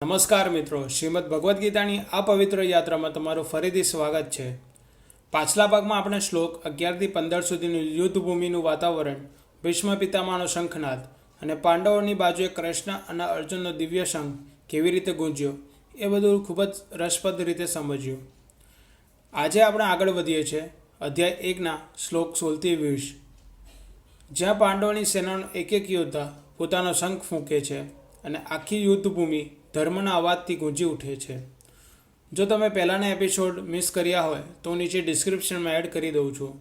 નમસ્કાર મિત્રો, શ્રીમદ ભગવદ્ ગીતાની આ પવિત્ર યાત્રામાં તમારું ફરીથી સ્વાગત છે. પાછલા ભાગમાં આપણે શ્લોક 11થી 15 સુધીનું યુદ્ધભૂમિનું વાતાવરણ, ભીષ્મ પિતામહનો શંખનાદ અને પાંડવોની બાજુએ કૃષ્ણ અને અર્જુનનો દિવ્ય શંખ કેવી રીતે ગુંજ્યો એ બધું ખૂબ જ રસપ્રદ રીતે સમજ્યું. આજે આપણે આગળ વધીએ છીએ અધ્યાય 1ના શ્લોક 16થી 20, જ્યાં પાંડવોની સેનાનો એક એક યોદ્ધા પોતાનો શંખ ફૂંકે છે અને આખી યુદ્ધભૂમિ ધર્મના અવાજથી ગુંજી ઉઠે છે. જો તમે પહેલાંના એપિસોડ મિસ કર્યા હોય તો નીચે ડિસ્ક્રિપ્શનમાં એડ કરી દઉં છું.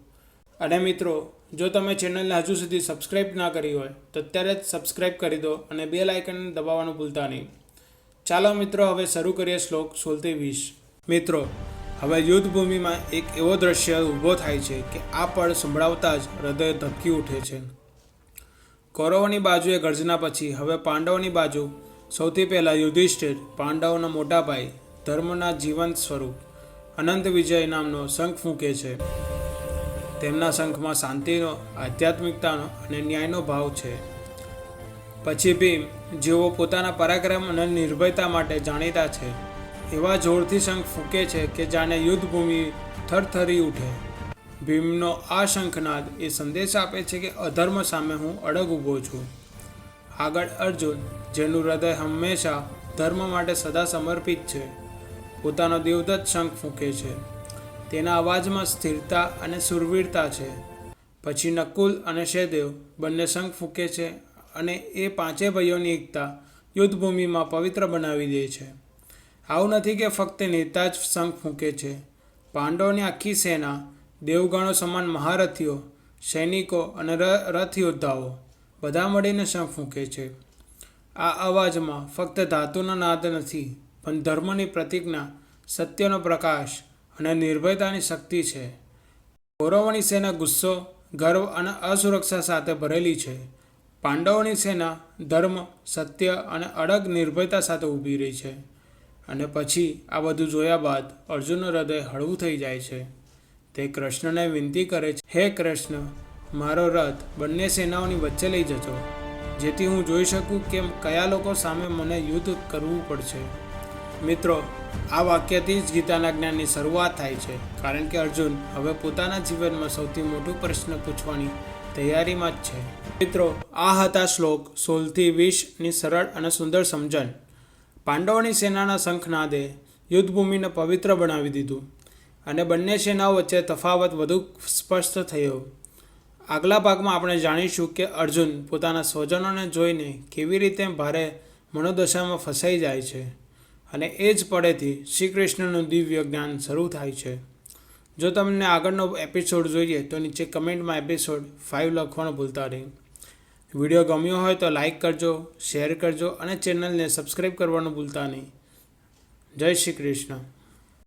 અને મિત્રો, જો તમે ચેનલને હજુ સુધી સબસ્ક્રાઈબ ના કરી હોય તો અત્યારે જ સબસ્ક્રાઈબ કરી દો અને બેલ આઇકન દબાવવાનું ભૂલતા નહીં. ચાલો મિત્રો, હવે શરૂ કરીએ શ્લોક 16થી 20. મિત્રો, હવે યુદ્ધભૂમિમાં એક એવો દ્રશ્ય ઊભો થાય છે કે આ પળ સંભળાવતા જ હૃદય ધબકી ઉઠે છે. કૌરવોની બાજુએ ગર્જના પછી હવે પાંડવોની બાજુ સૌથી પહેલાં યુધિષ્ઠિર, પાંડવોના મોટા ભાઈ, ધર્મના જીવંત સ્વરૂપ અનંત વિજય નામનો શંખ ફૂંકે છે. તેમના શંખમાં શાંતિનો, આધ્યાત્મિકતાનો અને ન્યાયનો ભાવ છે. પછી ભીમ, જેઓ પોતાના પરાક્રમ અને નિર્ભયતા માટે જાણીતા છે, એવા જોરથી શંખ ફૂંકે છે કે જાણે યુદ્ધભૂમિ થરથરી ઉઠે. ભીમનો આ શંખનાદ એ સંદેશ આપે છે કે અધર્મ સામે હું અડગ ઊભો છું. આગળ અર્જુન, જેનું હૃદય હંમેશા ધર્મ માટે સદા સમર્પિત છે, પોતાનો દેવદત્ત શંખ ફૂંકે છે. તેના અવાજમાં સ્થિરતા અને સુરવીરતા છે. પછી નકુલ અને સહદેવ બંને શંખ ફૂંકે છે અને એ પાંચેય ભાઈઓની એકતા યુદ્ધભૂમિમાં પવિત્ર બનાવી દે છે. આવું નથી કે ફક્ત નેતા જ શંખ ફૂંકે છે. પાંડવોની આખી સેના, દેવગણો સમાન મહારથીઓ, સૈનિકો અને રથ યોદ્ધાઓ બધા મળીને શંખ ફૂંકે છે. આ અવાજમાં ફક્ત ધાતુનો નાદ નથી, પણ ધર્મની પ્રતિજ્ઞા, સત્યનો પ્રકાશ અને નિર્ભયતાની શક્તિ છે. કૌરવોની સેના ગુસ્સો, ગર્વ અને અસુરક્ષા સાથે ભરેલી છે. પાંડવોની સેના ધર્મ, સત્ય અને અડગ નિર્ભયતા સાથે ઊભી રહી છે. અને પછી આ બધું જોયા બાદ અર્જુનનું હૃદય હળવું થઈ જાય છે. તે કૃષ્ણને વિનંતી કરે છે, હે કૃષ્ણ, મારો રથ બંને સેનાઓની વચ્ચે લઈ જજો, જેથી હું જોઈ શકું કે કયા લોકો સામે મને યુદ્ધ કરવું પડશે. મિત્રો, આ વાક્યથી જ ગીતાના જ્ઞાનની શરૂઆત થાય છે, કારણ કે અર્જુન હવે પોતાના જીવનમાં સૌથી મોટો પ્રશ્ન પૂછવાની તૈયારીમાં જ છે. મિત્રો, આ હતા શ્લોક 16થી 20ની સરળ અને સુંદર સમજણ. પાંડવોની સેનાના શંખનાદે યુદ્ધભૂમિને પવિત્ર બનાવી દીધું અને બંને સેનાઓ વચ્ચે તફાવત વધુ સ્પષ્ટ થયો. આગલા ભાગમાં આપણે જાણીશું કે અર્જુન પોતાના સ્વજનોને જોઈને કેવી રીતે ભારે મનોદશામાં ફસાઈ જાય છે અને એ જ પળેથી શ્રી કૃષ્ણનું દિવ્ય જ્ઞાન શરૂ થાય છે. જો તમને આગળનો એપિસોડ જોઈએ તો નીચે કમેન્ટમાં એપિસોડ 5 લખવાનું ભૂલતા નહીં. વિડીયો ગમ્યો હોય તો લાઈક કરજો, શેર કરજો અને ચેનલને સબસ્ક્રાઈબ કરવાનું ભૂલતા નહીં. જય શ્રી કૃષ્ણ.